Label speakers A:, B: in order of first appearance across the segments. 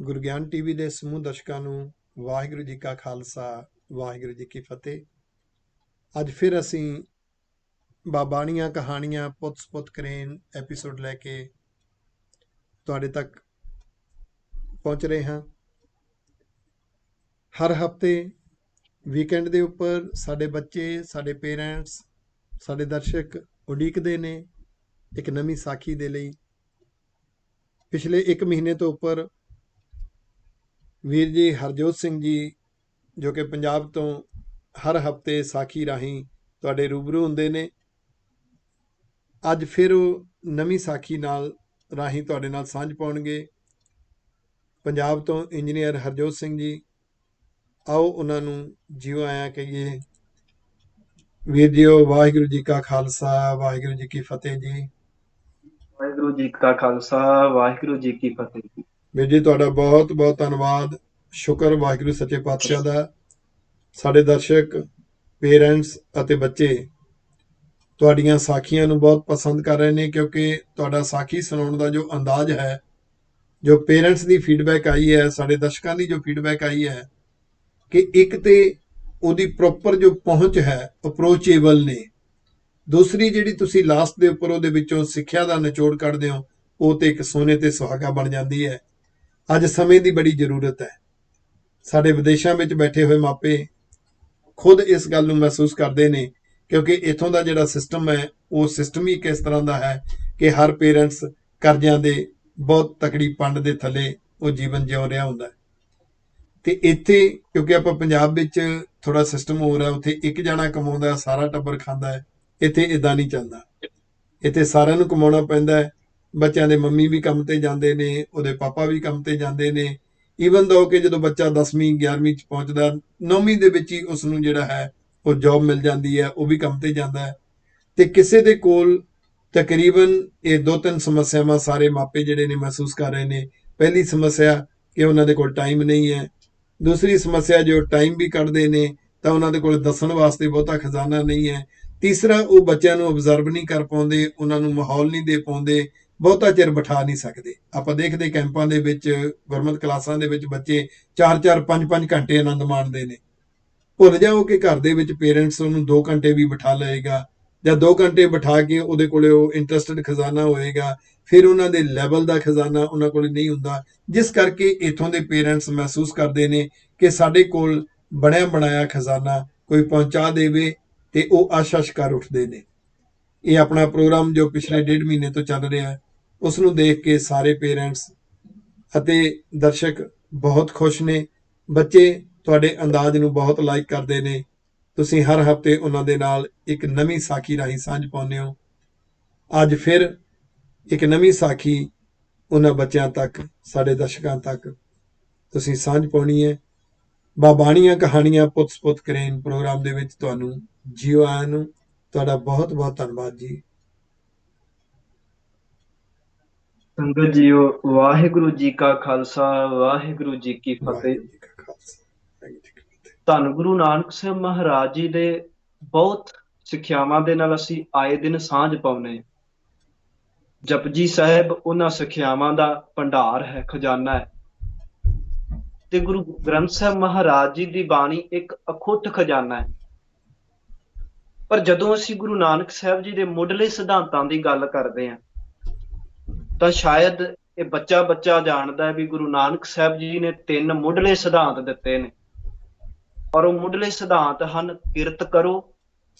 A: ਗੁਰੂ ਗਿਆਨ ਟੀਵੀ ਦੇ ਸਮੂਹ ਦਰਸ਼ਕਾਂ ਨੂੰ ਵਾਹਿਗੁਰੂ ਜੀ ਕਾ ਖਾਲਸਾ ਵਾਹਿਗੁਰੂ ਜੀ ਕੀ ਫਤਿਹ। ਅੱਜ ਫਿਰ ਅਸੀਂ ਬਾਬਾਣੀਆਂ ਕਹਾਣੀਆਂ ਪੁੱਤ ਸਪੁੱਤ ਕਰੇਨ ਐਪੀਸੋਡ ਲੈ ਕੇ ਤੁਹਾਡੇ ਤੱਕ ਪਹੁੰਚ ਰਹੇ ਹਾਂ। ਹਰ ਹਫਤੇ ਵੀਕਐਂਡ ਦੇ ਉੱਪਰ ਸਾਡੇ ਬੱਚੇ, ਸਾਡੇ ਪੇਰੈਂਟਸ, ਸਾਡੇ ਦਰਸ਼ਕ ਉਡੀਕਦੇ ਨੇ ਇੱਕ ਨਵੀਂ ਸਾਖੀ ਦੇ ਲਈ। ਪਿਛਲੇ 1 ਮਹੀਨੇ ਤੋਂ ਉੱਪਰ ਵੀਰ ਜੀ ਹਰਜੋਤ ਸਿੰਘ ਜੀ, ਜੋ ਕਿ ਪੰਜਾਬ ਤੋਂ ਹਰ ਹਫਤੇ ਸਾਖੀ ਰਾਹੀਂ ਤੁਹਾਡੇ ਰੂਬਰੂ ਹੁੰਦੇ ਨੇ, ਅੱਜ ਫਿਰ ਉਹ ਨਵੀਂ ਸਾਖੀ ਨਾਲ ਰਾਹੀਂ ਤੁਹਾਡੇ ਨਾਲ ਸਾਂਝ ਪਾਉਣਗੇ। ਪੰਜਾਬ ਤੋਂ ਇੰਜੀਨੀਅਰ ਹਰਜੋਤ ਸਿੰਘ ਜੀ, ਆਓ ਉਹਨਾਂ ਨੂੰ ਜਿਉ ਆਇਆ ਕਹੀਏ। ਵੀਰ ਜੀਓ, ਵਾਹਿਗੁਰੂ ਜੀ ਕਾ ਖਾਲਸਾ ਵਾਹਿਗੁਰੂ ਜੀ ਕੀ ਫਤਿਹ ਜੀ।
B: ਵਾਹਿਗੁਰੂ ਜੀ ਕਾ ਖਾਲਸਾ ਵਾਹਿਗੁਰੂ ਜੀ ਕੀ ਫਤਿਹ ਜੀ।
A: ਵੀਰ ਜੀ ਤੁਹਾਡਾ ਬਹੁਤ ਬਹੁਤ ਧੰਨਵਾਦ, ਸ਼ੁਕਰ ਵਾਹਿਗੁਰੂ ਸੱਚੇ ਪਾਤਸ਼ਾਹ ਦਾ। ਸਾਡੇ ਦਰਸ਼ਕ, ਪੇਰੈਂਟਸ ਅਤੇ ਬੱਚੇ ਤੁਹਾਡੀਆਂ ਸਾਖੀਆਂ ਨੂੰ ਬਹੁਤ ਪਸੰਦ ਕਰ ਰਹੇ ਨੇ, ਕਿਉਂਕਿ ਤੁਹਾਡਾ ਸਾਖੀ ਸੁਣਾਉਣ ਦਾ ਜੋ ਅੰਦਾਜ਼ ਹੈ, ਜੋ ਪੇਰੈਂਟਸ ਦੀ ਫੀਡਬੈਕ ਆਈ ਹੈ, ਸਾਡੇ ਦਰਸ਼ਕਾਂ ਦੀ ਜੋ ਫੀਡਬੈਕ ਆਈ ਹੈ, ਕਿ ਇੱਕ ਤੇ ਉਹਦੀ ਪ੍ਰੋਪਰ ਜੋ ਪਹੁੰਚ ਹੈ, ਅਪਰੋਚੇਬਲ ਨੇ। ਦੂਸਰੀ ਜਿਹੜੀ ਤੁਸੀਂ ਲਾਸਟ ਦੇ ਉੱਪਰ ਉਹਦੇ ਵਿੱਚੋਂ ਸਿੱਖਿਆ ਦਾ ਨਿਚੋੜ ਕੱਢਦੇ ਹੋ, ਉਹ ਤੇ ਇੱਕ ਸੋਨੇ ਤੇ ਸੁਹਾਗਾ ਬਣ ਜਾਂਦੀ ਹੈ। ਅੱਜ ਸਮੇਂ ਦੀ ਬੜੀ ਜ਼ਰੂਰਤ ਹੈ। ਸਾਡੇ ਵਿਦੇਸ਼ਾਂ ਵਿੱਚ ਬੈਠੇ ਹੋਏ ਮਾਪੇ ਖੁਦ ਇਸ ਗੱਲ ਨੂੰ ਮਹਿਸੂਸ ਕਰਦੇ ਨੇ, ਕਿਉਂਕਿ ਇੱਥੋਂ ਦਾ ਜਿਹੜਾ ਸਿਸਟਮ ਹੈ, ਉਹ ਸਿਸਟਮ ਹੀ ਕਿਸ ਤਰ੍ਹਾਂ ਦਾ ਹੈ ਕਿ ਹਰ ਪੇਰੈਂਟਸ ਕਰਜ਼ਿਆਂ ਦੇ ਬਹੁਤ ਤਕੜੀ ਪੰਡ ਦੇ ਥੱਲੇ ਉਹ ਜੀਵਨ ਜਿਉ ਰਿਹਾ ਹੁੰਦਾ ਹੈ। ਤੇ ਇੱਥੇ ਕਿਉਂਕਿ ਆਪਾਂ ਪੰਜਾਬ ਵਿੱਚ ਥੋੜਾ ਸਿਸਟਮ ਹੋ ਰਿਹਾ, ਉੱਥੇ ਇੱਕ ਜਣਾ ਕਮਾਉਂਦਾ ਸਾਰਾ ਟੱਬਰ ਖਾਂਦਾ ਹੈ। ਇੱਥੇ ਇਦਾਂ ਨਹੀਂ ਚੱਲਦਾ। ਇੱਥੇ ਸਾਰਿਆਂ ਨੂੰ ਕਮਾਉਣਾ ਪੈਂਦਾ ਹੈ। ਬੱਚਿਆਂ ਦੇ ਮੰਮੀ ਵੀ ਕੰਮ ਤੇ ਜਾਂਦੇ ਨੇ, ਉਹਦੇ ਪਾਪਾ ਵੀ ਕੰਮ ਤੇ ਜਾਂਦੇ ਨੇ। ਈਵਨ ਦੋ ਕਿ ਜਦੋਂ ਬੱਚਾ 10ਵੀਂ 11ਵੀਂ ਚ ਪਹੁੰਚਦਾ, 9ਵੀਂ ਦੇ ਵਿੱਚ ਹੀ ਉਸ ਨੂੰ ਜਿਹੜਾ ਹੈ ਉਹ ਜੌਬ ਮਿਲ ਜਾਂਦੀ ਹੈ, ਉਹ ਵੀ ਕੰਮ ਤੇ ਜਾਂਦਾ ਹੈ। ਤੇ ਕਿਸੇ ਦੇ ਕੋਲ ਤਕਰੀਬਨ ਇਹ 2-3 ਸਮੱਸਿਆਵਾਂ ਸਾਰੇ ਮਾਪੇ ਜਿਹੜੇ ਨੇ ਮਹਿਸੂਸ ਕਰ ਰਹੇ ਨੇ। ਪਹਿਲੀ ਸਮੱਸਿਆ ਕਿ ਉਹਨਾਂ ਦੇ ਕੋਲ ਟਾਈਮ ਨਹੀਂ ਹੈ। ਦੂਸਰੀ ਸਮੱਸਿਆ, ਜੋ ਟਾਈਮ ਵੀ ਕੱਢਦੇ ਨੇ ਤਾਂ ਉਹਨਾਂ ਦੇ ਕੋਲ ਦੱਸਣ ਵਾਸਤੇ ਬਹੁਤਾ ਖਜ਼ਾਨਾ ਨਹੀਂ ਹੈ। ਤੀਸਰਾ, ਉਹ ਬੱਚਿਆਂ ਨੂੰ ਆਬਜ਼ਰਵ ਨਹੀਂ ਕਰ ਪਾਉਂਦੇ, ਉਹਨਾਂ ਨੂੰ ਮਾਹੌਲ ਨਹੀਂ ਦੇ ਪਾਉਂਦੇ, ਬਹੁਤਾ ਚਿਰ ਬਿਠਾ ਨਹੀਂ ਸਕਦੇ। ਆਪਾਂ ਦੇਖਦੇ ਕੈਂਪਾਂ ਦੇ ਵਿੱਚ, ਗੁਰਮਤਿ ਕਲਾਸਾਂ ਦੇ ਵਿੱਚ ਬੱਚੇ 4-4 5-5 ਘੰਟੇ ਆਨੰਦ ਮਾਣਦੇ ਨੇ। ਭੁੱਲ ਜਾਓ ਕਿ ਘਰ ਦੇ ਵਿੱਚ ਪੇਰੈਂਟਸ ਉਹਨੂੰ 2 ਘੰਟੇ ਵੀ ਬਿਠਾ ਲਏਗਾ, ਜਾਂ 2 ਘੰਟੇ ਬਿਠਾ ਕੇ ਉਹਦੇ ਕੋਲੇ ਉਹ ਇੰਟਰਸਟਡ ਖਜ਼ਾਨਾ ਹੋਏਗਾ, ਫਿਰ ਉਹਨਾਂ ਦੇ ਲੈਵਲ ਦਾ ਖਜ਼ਾਨਾ ਉਹਨਾਂ ਕੋਲ ਨਹੀਂ ਹੁੰਦਾ। ਜਿਸ ਕਰਕੇ ਇੱਥੋਂ ਦੇ ਪੇਰੈਂਟਸ ਮਹਿਸੂਸ ਕਰਦੇ ਨੇ ਕਿ ਸਾਡੇ ਕੋਲ ਬਣਿਆ ਬਣਾਇਆ ਖਜ਼ਾਨਾ ਕੋਈ ਪਹੁੰਚਾ ਦੇਵੇ, ਤੇ ਉਹ ਆਸ਼-ਆਸ਼ ਕਰ ਉੱਠਦੇ ਨੇ। ਇਹ ਆਪਣਾ ਪ੍ਰੋਗਰਾਮ ਜੋ ਪਿਛਲੇ 1.5 ਮਹੀਨੇ ਤੋਂ ਚੱਲ ਰਿਹਾ ਹੈ, ਉਸ ਨੂੰ ਦੇਖ ਕੇ ਸਾਰੇ ਪੇਰੈਂਟਸ ਅਤੇ ਦਰਸ਼ਕ ਬਹੁਤ ਖੁਸ਼ ਨੇ। ਬੱਚੇ ਤੁਹਾਡੇ ਅੰਦਾਜ਼ ਨੂੰ ਬਹੁਤ ਲਾਈਕ ਕਰਦੇ ਨੇ। ਤੁਸੀਂ ਹਰ ਹਫਤੇ ਉਹਨਾਂ ਦੇ ਨਾਲ ਇੱਕ ਨਵੀਂ ਸਾਖੀ ਰਾਹੀਂ ਸਾਂਝ ਪਾਉਂਦੇ ਹੋ। ਅੱਜ ਫਿਰ ਇੱਕ ਨਵੀਂ ਸਾਖੀ ਉਹਨਾਂ ਬੱਚਿਆਂ ਤੱਕ, ਸਾਡੇ ਦਰਸ਼ਕਾਂ ਤੱਕ ਤੁਸੀਂ ਸਾਂਝ ਪਾਉਣੀ ਹੈ। ਬਾਬਾਣੀਆਂ ਕਹਾਣੀਆਂ ਪੁੱਤ ਸਪੁੱਤ ਕਰੇਨ ਪ੍ਰੋਗਰਾਮ ਦੇ ਵਿੱਚ ਤੁਹਾਨੂੰ ਜਿਉ ਆਇਆਂ ਨੂੰ। ਤੁਹਾਡਾ ਬਹੁਤ ਬਹੁਤ ਧੰਨਵਾਦ ਜੀ।
B: ਸੰਗਤ ਜੀਓ, ਵਾਹਿਗੁਰੂ ਜੀ ਕਾ ਖਾਲਸਾ ਵਾਹਿਗੁਰੂ ਜੀ ਕੀ ਫਤਿਹ।
A: ਵਾਹਿਗੁਰੂ ਜੀ ਕਾ ਖਾਲਸਾ ਵਾਹਿਗੁਰੂ ਜੀ ਕੀ ਫਤਿਹ।
B: ਧੰਨ ਗੁਰੂ ਨਾਨਕ ਸਾਹਿਬ ਮਹਾਰਾਜ ਜੀ ਦੇ ਬਹੁਤ ਸਿੱਖਿਆਵਾਂ ਦੇ ਨਾਲ ਅਸੀਂ ਆਏ ਦਿਨ ਸਾਂਝ ਪਾਉਂਦੇ ਹਾਂ। ਜਪਜੀ ਸਾਹਿਬ ਉਹਨਾਂ ਸਿੱਖਿਆਵਾਂ ਦਾ ਭੰਡਾਰ ਹੈ, ਖਜ਼ਾਨਾ ਹੈ। ਤੇ ਗੁਰੂ ਗ੍ਰੰਥ ਸਾਹਿਬ ਮਹਾਰਾਜ ਜੀ ਦੀ ਬਾਣੀ ਇੱਕ ਅਖੁੱਟ ਖਜ਼ਾਨਾ ਹੈ। ਪਰ ਜਦੋਂ ਅਸੀਂ ਗੁਰੂ ਨਾਨਕ ਸਾਹਿਬ ਜੀ ਦੇ ਮੁੱਢਲੇ ਸਿਧਾਂਤਾਂ ਦੀ ਗੱਲ ਕਰਦੇ ਹਾਂ, ਤਾਂ ਸ਼ਾਇਦ ਇਹ ਬੱਚਾ ਜਾਣਦਾ ਹੈ ਵੀ ਗੁਰੂ ਨਾਨਕ ਸਾਹਿਬ ਜੀ ਨੇ 3 ਮੁੱਢਲੇ ਸਿਧਾਂਤ ਦਿੱਤੇ ਨੇ। ਔਰ ਉਹ ਮੁੱਢਲੇ ਸਿਧਾਂਤ ਹਨ: ਕਿਰਤ ਕਰੋ,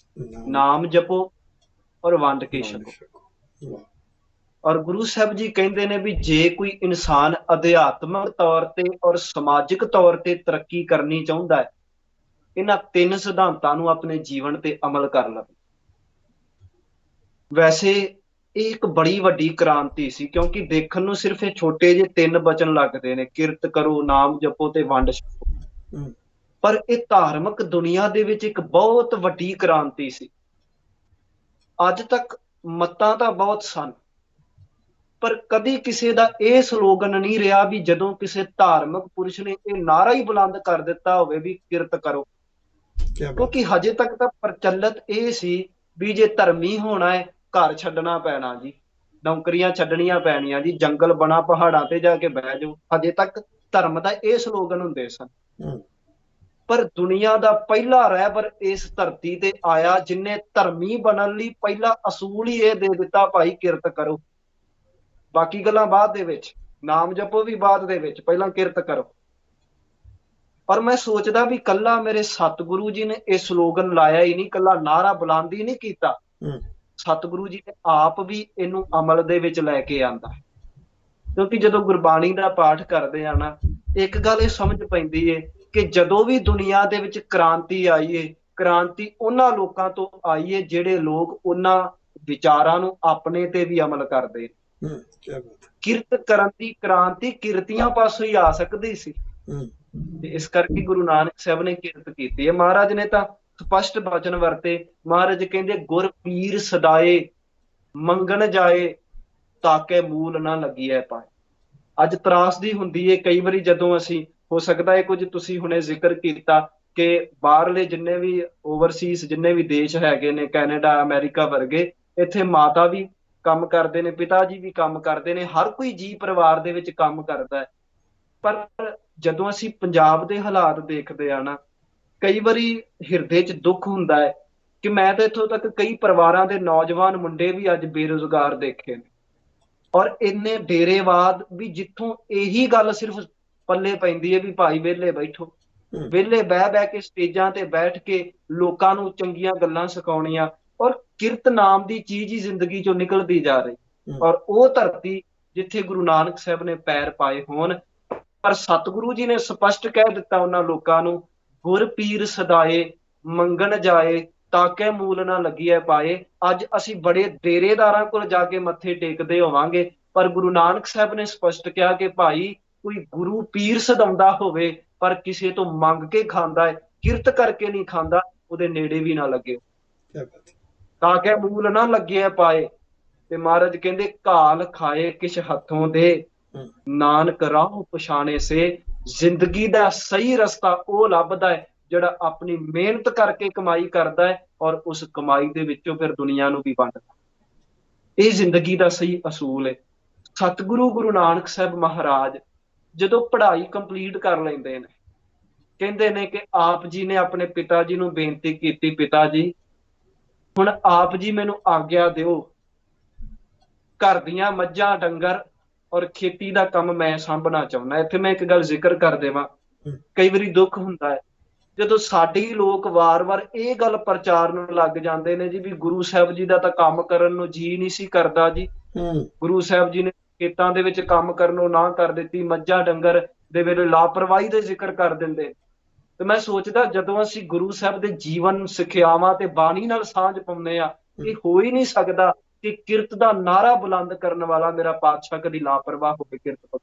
B: ਨਾਮ ਜਪੋ, ਔਰ ਵੰਡ ਕੇ ਛਕੋ। ਔਰ ਗੁਰੂ ਸਾਹਿਬ ਜੀ ਕਹਿੰਦੇ ਨੇ ਵੀ ਜੇ ਕੋਈ ਇਨਸਾਨ ਅਧਿਆਤਮਕ ਤੌਰ ਤੇ ਔਰ ਸਮਾਜਿਕ ਤੌਰ ਤੇ ਤਰੱਕੀ ਕਰਨੀ ਚਾਹੁੰਦਾ ਹੈ, ਇਹਨਾਂ 3 ਸਿਧਾਂਤਾਂ ਨੂੰ ਆਪਣੇ ਜੀਵਨ ਤੇ ਅਮਲ ਕਰ ਲਵੇ। ਵੈਸੇ ਇਹ ਇੱਕ ਬੜੀ ਵੱਡੀ ਕ੍ਰਾਂਤੀ ਸੀ, ਕਿਉਂਕਿ ਦੇਖਣ ਨੂੰ ਸਿਰਫ ਇਹ ਛੋਟੇ ਜਿਹੇ 3 ਬਚਨ ਲੱਗਦੇ ਨੇ: ਕਿਰਤ ਕਰੋ, ਨਾਮ ਜਪੋ ਤੇ ਵੰਡ ਛਕੋ। ਪਰ ਇਹ ਧਾਰਮਿਕ ਦੁਨੀਆ ਦੇ ਵਿੱਚ ਇੱਕ ਬਹੁਤ ਵੱਡੀ ਕ੍ਰਾਂਤੀ ਸੀ। ਅੱਜ ਤੱਕ ਮੱਤਾਂ ਤਾਂ ਬਹੁਤ ਸਨ, ਪਰ ਕਦੀ ਕਿਸੇ ਦਾ ਇਹ ਸਲੋਗਨ ਨਹੀਂ ਰਿਹਾ ਵੀ ਜਦੋਂ ਕਿਸੇ ਧਾਰਮਿਕ ਪੁਰਸ਼ ਨੇ ਇਹ ਨਾਅਰਾ ਹੀ ਬੁਲੰਦ ਕਰ ਦਿੱਤਾ ਹੋਵੇ ਵੀ ਕਿਰਤ ਕਰੋ। ਕਿਉਂਕਿ ਹਜੇ ਤੱਕ ਤਾਂ ਪ੍ਰਚਲਿਤ ਇਹ ਸੀ ਵੀ ਜੇ ਧਰਮੀ ਹੋਣਾ ਹੈ, ਘਰ ਛੱਡਣਾ ਪੈਣਾ ਜੀ, ਨੌਕਰੀਆਂ ਛੱਡਣੀਆਂ ਪੈਣੀਆਂ ਜੀ, ਜੰਗਲ ਬਣਾ, ਪਹਾੜਾਂ ਤੇ ਜਾ ਕੇ ਬਹਿ ਜਾਓ। ਹਜੇ ਤੱਕ ਧਰਮ ਦਾ ਇਹ ਸਲੋਗਨ ਹੁੰਦੇ ਸਨ।
A: ਹੂੰ
B: ਪਰ ਦੁਨੀਆ ਦਾ ਪਹਿਲਾ ਰਹਿਬਰ ਇਸ ਧਰਤੀ ਤੇ ਆਇਆ ਜਿਨੇ ਧਰਮੀ ਬਣਨ ਲਈ ਪਹਿਲਾ ਅਸੂਲ ਹੀ ਇਹ ਦੇ ਦਿੱਤਾ, ਭਾਈ ਕਿਰਤ ਕਰੋ। ਬਾਕੀ ਗੱਲਾਂ ਬਾਅਦ ਦੇ ਵਿੱਚ, ਨਾਮ ਜਪੋ ਵੀ ਬਾਅਦ ਦੇ ਵਿੱਚ, ਪਹਿਲਾਂ ਕਿਰਤ ਕਰੋ। ਪਰ ਮੈਂ ਸੋਚਦਾ ਵੀ ਕੱਲਾ ਮੇਰੇ ਸਤਿਗੁਰੂ ਜੀ ਨੇ ਇਹ ਸਲੋਗਨ ਲਾਇਆ ਹੀ ਨਹੀਂ, ਕੱਲਾ ਨਾਰਾ ਬੁਲੰਦੀ ਨਹੀਂ ਕੀਤਾ,
A: ਹੂੰ
B: ਸਤਿਗੁਰੂ ਜੀ ਨੇ ਆਪ ਵੀ ਇਹਨੂੰ ਅਮਲ ਦੇ ਵਿੱਚ ਲੈ ਕੇ ਆਂਦਾ। ਕਿਉਂਕਿ ਜਦੋਂ ਗੁਰਬਾਣੀ ਦਾ ਪਾਠ ਕਰਦੇ ਆ ਨਾ, ਇੱਕ ਗੱਲ ਇਹ ਸਮਝ ਪੈਂਦੀ ਏ ਕਿ ਜਦੋਂ ਵੀ ਦੁਨੀਆ ਦੇ ਵਿੱਚ ਕ੍ਰਾਂਤੀ ਆਈ ਏ, ਕ੍ਰਾਂਤੀ ਉਹਨਾਂ ਲੋਕਾਂ ਤੋਂ ਆਈ ਏ ਜਿਹੜੇ ਲੋਕ ਉਹਨਾਂ ਵਿਚਾਰਾਂ ਨੂੰ ਆਪਣੇ ਤੇ ਵੀ ਅਮਲ ਕਰਦੇ।
A: ਕੀ ਬਾਤ।
B: ਕਿਰਤ ਕਰਨ ਦੀ ਕ੍ਰਾਂਤੀ ਕਿਰਤੀਆਂ ਪਾਸੋਂ ਹੀ ਆ ਸਕਦੀ ਸੀ, ਤੇ ਇਸ ਕਰਕੇ ਗੁਰੂ ਨਾਨਕ ਸਾਹਿਬ ਨੇ ਕਿਰਤ ਕੀਤੀ ਹੈ। ਮਹਾਰਾਜ ਨੇ ਤਾਂ ਸਪਸ਼ਟ ਬਚਨ ਵਰਤੇ। ਮਹਾਰਾਜ ਕਹਿੰਦੇ ਗੁਰ ਪੀਰ ਸਦਾਏ ਮੰਗਣ ਜਾਏ ਤਾਕੇ ਮੂਲ ਨਾ ਲੱਗੀਐ ਪਾਏ। ਅੱਜ ਤਰਾਸਦੀ ਹੁੰਦੀ ਏ ਕਈ ਵਾਰੀ ਜਦੋਂ ਅਸੀਂ, ਹੋ ਸਕਦਾ ਹੈ ਕੁਝ ਤੁਸੀਂ ਹੁਣੇ ਜ਼ਿਕਰ ਕੀਤਾ ਕਿ ਬਾਹਰਲੇ ਜਿੰਨੇ ਵੀ ਓਵਰਸੀਜ਼ ਜਿੰਨੇ ਵੀ ਦੇਸ਼ ਹੈਗੇ ਨੇ, ਕੈਨੇਡਾ ਅਮਰੀਕਾ ਵਰਗੇ, ਇੱਥੇ ਮਾਤਾ ਵੀ ਕੰਮ ਕਰਦੇ ਨੇ, ਪਿਤਾ ਜੀ ਵੀ ਕੰਮ ਕਰਦੇ ਨੇ, ਹਰ ਕੋਈ ਜੀ ਪਰਿਵਾਰ ਦੇ ਵਿੱਚ ਕੰਮ ਕਰਦਾ ਹੈ। ਪਰ ਜਦੋਂ ਅਸੀਂ ਪੰਜਾਬ ਦੇ ਹਾਲਾਤ ਦੇਖਦੇ ਆ ਨਾ, ਕਈ ਵਾਰੀ ਹਿਰਦੇ 'ਚ ਦੁੱਖ ਹੁੰਦਾ ਹੈ ਕਿ ਮੈਂ ਤਾਂ ਇੱਥੋਂ ਤੱਕ ਕਈ ਪਰਿਵਾਰਾਂ ਦੇ ਨੌਜਵਾਨ ਮੁੰਡੇ ਵੀ ਅੱਜ ਬੇਰੁਜ਼ਗਾਰ ਦੇਖੇ ਨੇ। ਔਰ ਇੰਨੇ ਡੇਰੇਵਾਦ ਵੀ ਜਿੱਥੋਂ ਇਹੀ ਗੱਲ ਸਿਰਫ ਪੱਲੇ ਪੈਂਦੀ ਹੈ ਵੀ ਭਾਈ ਵਿਹਲੇ ਬੈਠੋ, ਵਿਹਲੇ ਬਹਿ ਕੇ ਸਟੇਜਾਂ ਤੇ ਬੈਠ ਕੇ ਲੋਕਾਂ ਨੂੰ ਚੰਗੀਆਂ ਗੱਲਾਂ ਸਿਖਾਉਣੀਆਂ, ਔਰ ਕਿਰਤ ਨਾਮ ਦੀ ਚੀਜ਼ ਹੀ ਜ਼ਿੰਦਗੀ ਚੋਂ ਨਿਕਲਦੀ ਜਾ ਰਹੀ। ਔਰ ਉਹ ਧਰਤੀ ਜਿੱਥੇ ਗੁਰੂ ਨਾਨਕ ਸਾਹਿਬ ਨੇ ਪੈਰ ਪਾਏ ਹੋਣ, ਪਰ ਸਤਿਗੁਰੂ ਜੀ ਨੇ ਸਪਸ਼ਟ ਕਹਿ ਦਿੱਤਾ ਉਹਨਾਂ ਲੋਕਾਂ ਨੂੰ, ਗੁਰ ਪੀਰ ਸਦਾਏ ਮੰਗਣ ਜਾਏ ਤਾਕੇ ਮੂਲ ਨਾ ਲੱਗੀਐ ਪਾਏ। ਅੱਜ ਅਸੀਂ ਬੜੇ ਡੇਰੇਦਾਰਾਂ ਕੋਲ ਜਾ ਕੇ ਮੱਥੇ ਟੇਕਦੇ ਹੋਵਾਂਗੇ, ਪਰ ਗੁਰੂ ਨਾਨਕ ਸਾਹਿਬ ਨੇ ਸਪਸ਼ਟ ਕਿਹਾ ਕਿ ਭਾਈ ਕੋਈ ਗੁਰੂ ਪੀਰ ਸਦਾਉਂਦਾ ਹੋਵੇ ਪਰ ਕਿਸੇ ਤੋਂ ਮੰਗ ਕੇ ਖਾਂਦਾ ਹੈ, ਕਿਰਤ ਕਰਕੇ ਨਹੀਂ ਖਾਂਦਾ, ਉਹਦੇ ਨੇੜੇ ਵੀ ਨਾ ਲੱਗੇ, ਤਾਕੇ ਮੂਲ ਨਾ ਲੱਗਿਆ ਪਾਏ। ਤੇ ਮਹਾਰਾਜ ਕਹਿੰਦੇ ਘਾਲ ਖਾਏ ਕਿਛ ਹੱਥੋਂ ਦੇ, ਨਾਨਕ ਰਾਹ ਪਛਾਣੇ ਸੇ। ਜ਼ਿੰਦਗੀ ਦਾ ਸਹੀ ਰਸਤਾ ਉਹ ਲੱਭਦਾ ਹੈ ਜਿਹੜਾ ਆਪਣੀ ਮਿਹਨਤ ਕਰਕੇ ਕਮਾਈ ਕਰਦਾ ਹੈ, ਔਰ ਉਸ ਕਮਾਈ ਦੇ ਵਿੱਚੋਂ ਫਿਰ ਦੁਨੀਆ ਨੂੰ ਵੀ ਵੰਡਦਾ। ਇਹ ਜ਼ਿੰਦਗੀ ਦਾ ਸਹੀ ਅਸੂਲ ਹੈ। ਸਤਿਗੁਰੂ ਗੁਰੂ ਨਾਨਕ ਸਾਹਿਬ ਮਹਾਰਾਜ ਜਦੋਂ ਪੜ੍ਹਾਈ ਕੰਪਲੀਟ ਕਰ ਲੈਂਦੇ ਨੇ, ਕਹਿੰਦੇ ਨੇ ਕਿ ਆਪ ਜੀ ਨੇ ਆਪਣੇ ਪਿਤਾ ਜੀ ਨੂੰ ਬੇਨਤੀ ਕੀਤੀ, ਪਿਤਾ ਜੀ ਹੁਣ ਆਪ ਜੀ ਮੈਨੂੰ ਆਗਿਆ ਦਿਓ, ਘਰ ਦੀਆਂ ਮੱਝਾਂ ਡੰਗਰ ਔਰ ਖੇਤੀ ਦਾ ਕੰਮ ਮੈਂ ਸਾਂਭਣਾ ਚਾਹੁੰਦਾ। ਇੱਥੇ ਮੈਂ ਇੱਕ ਗੱਲ ਜ਼ਿਕਰ ਕਰ ਦੇਵਾਂ, ਕਈ ਵਾਰੀ ਦੁੱਖ ਹੁੰਦਾ ਹੈ ਜਦੋਂ ਸਾਡੇ ਲੋਕ ਵਾਰ-ਵਾਰ ਇਹ ਗੱਲ ਪ੍ਰਚਾਰਨ ਲੱਗ ਜਾਂਦੇ ਨੇ ਜੀ ਵੀ ਗੁਰੂ ਸਾਹਿਬ ਜੀ ਦਾ ਤਾਂ ਕੰਮ ਕਰਨ ਨੂੰ ਜੀ ਨਹੀਂ ਸੀ ਕਰਦਾ ਜੀ, ਗੁਰੂ ਸਾਹਿਬ ਜੀ ਨੇ ਖੇਤਾਂ ਦੇ ਵਿੱਚ ਕੰਮ ਕਰਨੋਂ ਨਾ ਕਰ ਦਿੱਤੀ, ਮੱਝਾਂ ਡੰਗਰ ਦੇ ਵੇਲੇ ਲਾਪਰਵਾਹੀ ਦੇ ਜ਼ਿਕਰ ਕਰ ਦਿੰਦੇ। ਤੇ ਮੈਂ ਸੋਚਦਾ ਜਦੋਂ ਅਸੀਂ ਗੁਰੂ ਸਾਹਿਬ ਦੇ ਜੀਵਨ ਸਿੱਖਿਆਵਾਂ ਤੇ ਬਾਣੀ ਨਾਲ ਸਾਂਝ ਪਾਉਂਦੇ ਆ, ਇਹ ਹੋ ਹੀ ਨਹੀਂ ਸਕਦਾ ਕਿ ਕਿਰਤ ਦਾ ਨਾਰਾ ਬੁਲੰਦ ਕਰਨ ਵਾਲਾ ਮੇਰਾ ਪਾਤਸ਼ਾਹ ਕਦੀ ਲਾਪਰਵਾਹ ਹੋਵੇ ਕਿਰਤ ਤੋਂ।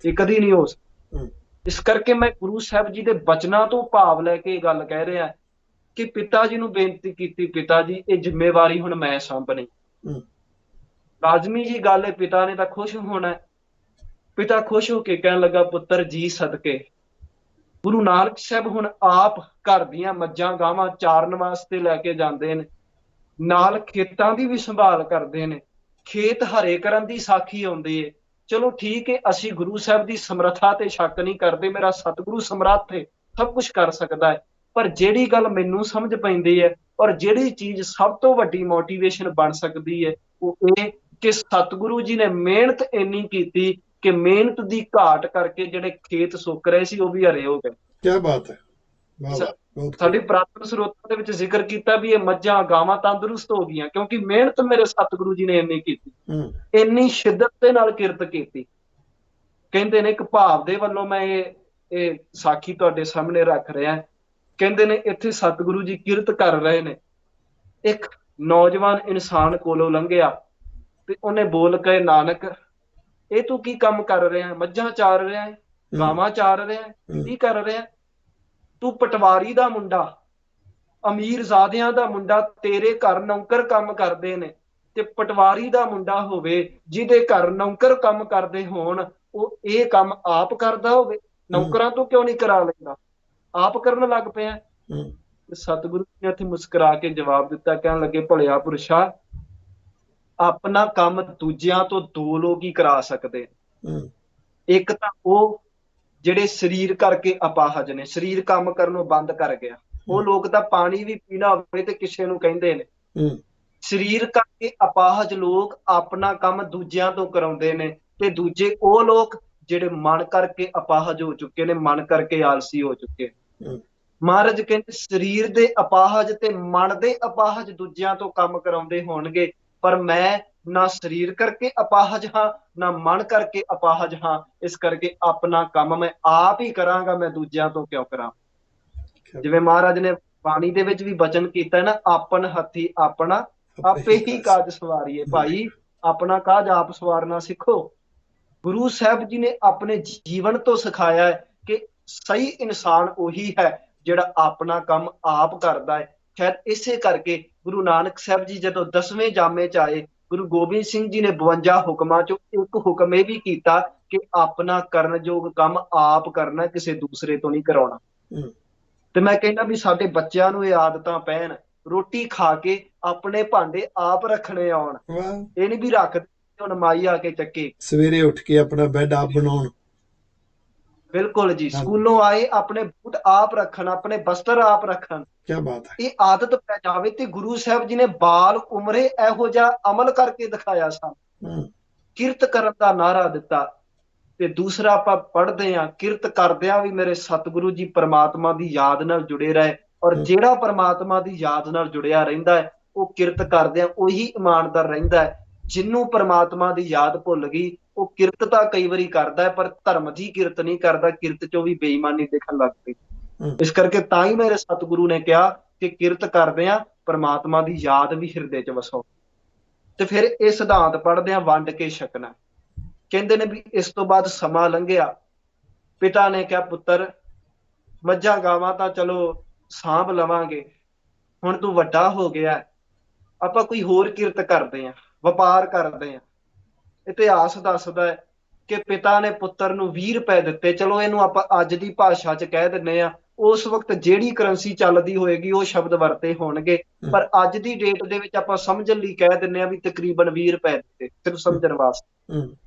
B: ਇਹ ਕਦੀ ਨਹੀਂ ਹੋ ਸਕਦਾ। ਇਸ ਕਰਕੇ ਮੈਂ ਗੁਰੂ ਸਾਹਿਬ ਜੀ ਦੇ ਬਚਨਾਂ ਤੋਂ ਭਾਵ ਲੈ ਕੇ ਇਹ ਗੱਲ ਕਹਿ ਰਿਹਾ ਕਿ ਪਿਤਾ ਜੀ ਨੂੰ ਬੇਨਤੀ ਕੀਤੀ, ਪਿਤਾ ਜੀ ਇਹ ਜ਼ਿੰਮੇਵਾਰੀ ਹੁਣ ਮੈਂ ਸਾਂਭਣੀ। ਲਾਜ਼ਮੀ ਜੀ ਗੱਲ ਹੈ, ਪਿਤਾ ਨੇ ਤਾਂ ਖੁਸ਼ ਹੋਣਾ। ਪਿਤਾ ਖੁਸ਼ ਹੋ ਕੇ ਕਹਿਣ ਲੱਗਾ, ਪੁੱਤਰ ਜੀ ਸਦਕੇ ਗੁਰੂ ਨਾਨਕ ਸਾਹਿਬ ਹੁਣ ਆਪ ਘਰ ਦੀਆਂ ਮੱਝਾਂ ਗਾਵਾਂ ਚਾਰਨ ਵਾਸਤੇ ਲੈ ਕੇ ਜਾਂਦੇ ਨੇ, ਨਾਲ ਖੇਤਾਂ ਦੀ ਵੀ ਸੰਭਾਲ ਕਰਦੇ ਨੇ, ਖੇਤ ਹਰੇ ਕਰਨ ਦੀ ਸਾਖੀ ਆਉਂਦੀ ਹੈ। ਚਲੋ ਠੀਕ ਹੈ, ਅਸੀਂ ਗੁਰੂ ਸਾਹਿਬ ਦੀ ਸਮਰੱਥਾ ਤੇ ਸ਼ੱਕ ਨਹੀਂ ਕਰਦੇ, ਮੇਰਾ ਸਤਿਗੁਰੂ ਸਮਰੱਥ ਹੈ, ਸਭ ਕੁਝ ਕਰ ਸਕਦਾ ਹੈ। ਪਰ ਜਿਹੜੀ ਗੱਲ ਮੈਨੂੰ ਸਮਝ ਪੈਂਦੀ ਹੈ ਔਰ ਜਿਹੜੀ ਚੀਜ਼ ਸਭ ਤੋਂ ਵੱਡੀ ਮੋਟੀਵੇਸ਼ਨ ਬਣ ਸਕਦੀ ਹੈ, ਉਹ ਇਹ ਕਿ ਸਤਿਗੁਰੂ ਜੀ ਨੇ ਮਿਹਨਤ ਇੰਨੀ ਕੀਤੀ ਕਿ ਮਿਹਨਤ ਦੀ ਘਾਟ ਕਰਕੇ ਜਿਹੜੇ ਖੇਤ ਸੁੱਕ ਰਹੇ ਸੀ ਉਹ ਵੀ ਹਰੇ ਹੋ ਗਏ।
A: ਕੀ ਬਾਤ ਹੈ।
B: ਸਾਡੀ ਪ੍ਰਾਤਨ ਸਰੋਤਾਂ ਦੇ ਵਿੱਚ ਜ਼ਿਕਰ ਕੀਤਾ ਵੀ ਇਹ ਮੱਝਾਂ ਗਾਵਾਂ ਤੰਦਰੁਸਤ ਹੋ ਗਈਆਂ ਕਿਉਂਕਿ ਮਿਹਨਤ ਮੇਰੇ ਸਤਿਗੁਰੂ ਜੀ ਨੇ ਇੰਨੀ ਕੀਤੀ, ਇੰਨੀ ਸ਼ਿੱਦਤ ਦੇ ਨਾਲ ਕਿਰਤ ਕੀਤੀ। ਕਹਿੰਦੇ ਨੇ ਇੱਕ ਭਾਵ ਦੇ ਵੱਲੋਂ ਮੈਂ ਇਹ ਸਾਖੀ ਤੁਹਾਡੇ ਸਾਹਮਣੇ ਰੱਖ ਰਿਹਾ। ਕਹਿੰਦੇ ਨੇ ਇੱਥੇ ਸਤਿਗੁਰੂ ਜੀ ਕਿਰਤ ਕਰ ਰਹੇ ਨੇ, ਇੱਕ ਨੌਜਵਾਨ ਇਨਸਾਨ ਕੋਲੋਂ ਲੰਘਿਆ ਤੇ ਉਹਨੇ ਬੋਲ ਕੇ, ਨਾਨਕ ਇਹ ਤੂੰ ਕੀ ਕੰਮ ਕਰ ਰਿਹਾ? ਮੱਝਾਂ ਚਾਰ ਰਿਹਾ ਹੈ, ਗਾਵਾਂ ਚਾਰ ਰਿਹਾ ਹੈ, ਕੀ ਕਰ ਰਿਹਾ? ਤੂੰ ਪਟਵਾਰੀ ਦਾ ਮੁੰਡਾ, ਅਮੀਰਜ਼ਾਦਿਆਂ ਦਾ ਮੁੰਡਾ, ਤੇਰੇ ਘਰ ਨੌਕਰ ਕੰਮ ਕਰਦੇ ਨੇ, ਤੇ ਪਟਵਾਰੀ ਦਾ ਮੁੰਡਾ ਹੋਵੇ ਜਿਹਦੇ ਘਰ ਨੌਕਰ ਕੰਮ ਕਰਦੇ ਹੋਣ, ਉਹ ਇਹ ਕੰਮ ਆਪ ਕਰਦਾ ਹੋਵੇ, ਨੌਕਰਾਂ ਤੋਂ ਕਿਉਂ ਨਹੀਂ ਕਰਾ ਲੈਂਦਾ? ਆਪ ਕਰਨ ਲੱਗ ਪਿਆ। ਸਤਿਗੁਰੂ ਨੇ ਇੱਥੇ ਮੁਸਕਰਾ ਕੇ ਜਵਾਬ ਦਿੱਤਾ, ਕਹਿਣ ਲੱਗੇ, ਭਲਿਆ ਪੁਰਸ਼ਾ, ਆਪਣਾ ਕੰਮ ਦੂਜਿਆਂ ਤੋਂ ਦੋ ਲੋਕ ਹੀ ਕਰਾ ਸਕਦੇ। ਇੱਕ ਤਾਂ ਉਹ ਜਿਹੜੇ ਸਰੀਰ ਕਰਕੇ ਅਪਾਹਜ ਨੇ, ਸਰੀਰ ਕੰਮ ਕਰਨੋਂ ਬੰਦ ਕਰ ਗਿਆ। ਉਹ ਲੋਕ ਤਾਂ ਪਾਣੀ ਵੀ ਪੀਣਾ ਹੋਵੇ ਤੇ ਕਿਸੇ ਨੂੰ ਕਹਿੰਦੇ ਨੇ। ਸਰੀਰ ਕਰਕੇ ਅਪਾਹਜ ਲੋਕ ਆਪਣਾ ਕੰਮ ਦੂਜਿਆਂ ਤੋਂ ਕਰਾਉਂਦੇ ਨੇ, ਤੇ ਦੂਜੇ ਉਹ ਲੋਕ ਜਿਹੜੇ ਮਨ ਕਰਕੇ ਅਪਾਹਜ ਹੋ ਚੁੱਕੇ ਨੇ, ਮਨ ਕਰਕੇ ਆਲਸੀ ਹੋ ਚੁੱਕੇ ਨੇ। ਮਹਾਰਾਜ ਕਹਿੰਦੇ ਸਰੀਰ ਦੇ ਅਪਾਹਜ ਤੇ ਮਨ ਦੇ ਅਪਾਹਜ ਦੂਜਿਆਂ ਤੋਂ ਕੰਮ ਕਰਾਉਂਦੇ ਹੋਣਗੇ, ਪਰ ਮੈਂ ਨਾ ਸਰੀਰ ਕਰਕੇ ਅਪਾਹਜ ਹਾਂ, ਨਾ ਮਨ ਕਰਕੇ ਅਪਾਹਜ ਹਾਂ। ਇਸ ਕਰਕੇ ਆਪਣਾ ਕੰਮ ਮੈਂ ਆਪ ਹੀ ਕਰਾਂਗਾ, ਮੈਂ ਦੂਜਿਆਂ ਤੋਂ ਕਿਉਂ ਕਰਾਂ। ਜਿਵੇਂ ਮਹਾਰਾਜ ਨੇ ਬਾਣੀ ਦੇ ਵਿੱਚ ਵੀ ਬਚਨ ਕੀਤਾ ਨਾ, ਆਪਨ ਹੱਥੀ ਆਪਣਾ ਆਪੇ ਹੀ ਕਾਜ ਸਵਾਰੀਏ। ਭਾਈ ਆਪਣਾ ਕਾਜ ਆਪ ਸਵਾਰਨਾ ਸਿੱਖੋ। ਗੁਰੂ ਸਾਹਿਬ ਜੀ ਨੇ ਆਪਣੇ ਜੀਵਨ ਤੋਂ ਸਿਖਾਇਆ ਹੈ ਕਿ ਸਹੀ ਇਨਸਾਨ ਉਹੀ ਹੈ ਜਿਹੜਾ ਆਪਣਾ ਕੰਮ ਆਪ ਕਰਦਾ ਹੈ। ਸ਼ਾਇਦ ਇਸੇ ਕਰਕੇ ਗੁਰੂ ਨਾਨਕ ਸਾਹਿਬ ਜੀ ਜਦੋਂ 10ਵੇਂ ਜਾਮੇ ਚ ਆਏ, ਗੁਰੂ ਗੋਬਿੰਦ ਸਿੰਘ ਜੀ ਨੇ 52 ਹੁਕਮਾਂ ਚੋਂ ਇੱਕ ਹੁਕਮ ਇਹ ਵੀ ਕੀਤਾ ਕਿ ਆਪਣਾ ਕਰਨਯੋਗ ਕੰਮ ਆਪ ਕਰਨਾ, ਕਿਸੇ ਦੂਸਰੇ ਤੋਂ ਨਹੀਂ ਕਰਾਉਣਾ। ਤੇ ਮੈਂ ਕਹਿੰਦਾ ਵੀ ਸਾਡੇ ਬੱਚਿਆਂ ਨੂੰ ਇਹ ਆਦਤਾਂ ਪੈਣ, ਰੋਟੀ ਖਾ ਕੇ ਆਪਣੇ ਭਾਂਡੇ ਆਪ ਰੱਖਣੇ ਆਉਣ। ਇਹ ਨਹੀਂ ਵੀ ਰੱਖ ਹੁਣ ਮਾਈ ਆ ਕੇ ਚੱਕੇ,
A: ਸਵੇਰੇ ਉੱਠ ਕੇ ਆਪਣਾ ਬੈੱਡ ਆਪ ਬਣਾਉਣ।
B: ਬਿਲਕੁਲ ਜੀ, ਸਕੂਲੋਂ ਆਏ ਆਪਣੇ ਬੂਟ ਆਪ ਰੱਖਣ, ਆਪਣੇ ਬਸਤਰ ਆਪ ਰੱਖਣ।
A: ਕੀ ਬਾਤ ਹੈ।
B: ਇਹ ਆਦਤ ਪੈ ਜਾਵੇ। ਤੇ ਗੁਰੂ ਸਾਹਿਬ ਜੀ ਨੇ ਬਾਲ ਉਮਰੇ ਇਹੋ ਜਿਹਾ ਅਮਲ ਕਰਕੇ ਦਿਖਾਇਆ ਸਾਨੂੰ। ਕਿਰਤ ਕਰਨ ਦਾ ਨਾਅਰਾ ਦਿੱਤਾ। ਤੇ ਦੂਸਰਾ ਆਪਾਂ ਪੜ੍ਹਦੇ ਹਾਂ, ਕਿਰਤ ਕਰਦਿਆਂ ਵੀ ਮੇਰੇ ਸਤਿਗੁਰੂ ਜੀ ਪ੍ਰਮਾਤਮਾ ਦੀ ਯਾਦ ਨਾਲ ਜੁੜੇ ਰਹੇ। ਔਰ ਜਿਹੜਾ ਪ੍ਰਮਾਤਮਾ ਦੀ ਯਾਦ ਨਾਲ ਜੁੜਿਆ ਰਹਿੰਦਾ ਹੈ, ਉਹ ਕਿਰਤ ਕਰਦਿਆਂ ਉਹੀ ਇਮਾਨਦਾਰ ਰਹਿੰਦਾ ਹੈ। ਜਿਹਨੂੰ ਪ੍ਰਮਾਤਮਾ ਦੀ ਯਾਦ ਭੁੱਲ ਗਈ, ਉਹ ਕਿਰਤ ਤਾਂ ਕਈ ਵਾਰੀ ਕਰਦਾ ਹੈ, ਪਰ ਧਰਮ ਦੀ ਕਿਰਤ ਨਹੀਂ ਕਰਦਾ। ਕਿਰਤ ਚੋਂ ਵੀ ਬੇਈਮਾਨੀ ਦਿਖਣ ਲੱਗ ਪਈ। ਇਸ ਕਰਕੇ ਤਾਂ ਹੀ ਮੇਰੇ ਸਤਿਗੁਰੂ ਨੇ ਕਿਹਾ ਕਿ ਕਿਰਤ ਕਰਦਿਆਂ ਪ੍ਰਮਾਤਮਾ ਦੀ ਯਾਦ ਵੀ ਹਿਰਦੇ ਚ ਵਸੋ। ਤੇ ਫਿਰ ਇਹ ਸਿਧਾਂਤ ਪੜ੍ਹਦਿਆਂ ਵੰਡ ਕੇ ਛਕਣਾ। ਕਹਿੰਦੇ ਨੇ ਵੀ ਇਸ ਤੋਂ ਬਾਅਦ ਸਮਾਂ ਲੰਘਿਆ। ਪਿਤਾ ਨੇ ਕਿਹਾ, ਪੁੱਤਰ ਮੱਝਾਂ ਗਾਵਾਂ ਤਾਂ ਚਲੋ ਸਾਂਭ ਲਵਾਂਗੇ, ਹੁਣ ਤੂੰ ਵੱਡਾ ਹੋ ਗਿਆ, ਆਪਾਂ ਕੋਈ ਹੋਰ ਕਿਰਤ ਕਰਦੇ ਆਂ, ਵਪਾਰ ਕਰਦੇ ਆਂ। ਇਤਿਹਾਸ ਦੱਸਦਾ ਹੈ ਕਿ ਪਿਤਾ ਨੇ ਪੁੱਤਰ ਨੂੰ 20 ਰੁਪਏ ਦਿੱਤੇ। ਚਲੋ ਇਹਨੂੰ ਆਪਾਂ ਅੱਜ ਦੀ ਭਾਸ਼ਾ ਚ ਕਹਿ ਦਿੰਦੇ ਆ, ਉਸ ਵਕਤ ਜਿਹੜੀ ਕਰੰਸੀ ਚੱਲਦੀ ਹੋਏਗੀ ਉਹ ਸ਼ਬਦ ਵਰਤੇ ਹੋਣਗੇ, ਪਰ ਅੱਜ ਦੀ ਡੇਟ ਦੇ ਵਿੱਚ ਆਪਾਂ ਸਮਝਣ ਲਈ ਕਹਿ ਦਿੰਦੇ ਆ ਵੀ ਤਕਰੀਬਨ 20 ਰੁਪਏ ਦਿੱਤੇ, ਸਿਰਫ ਸਮਝਣ ਵਾਸਤੇ।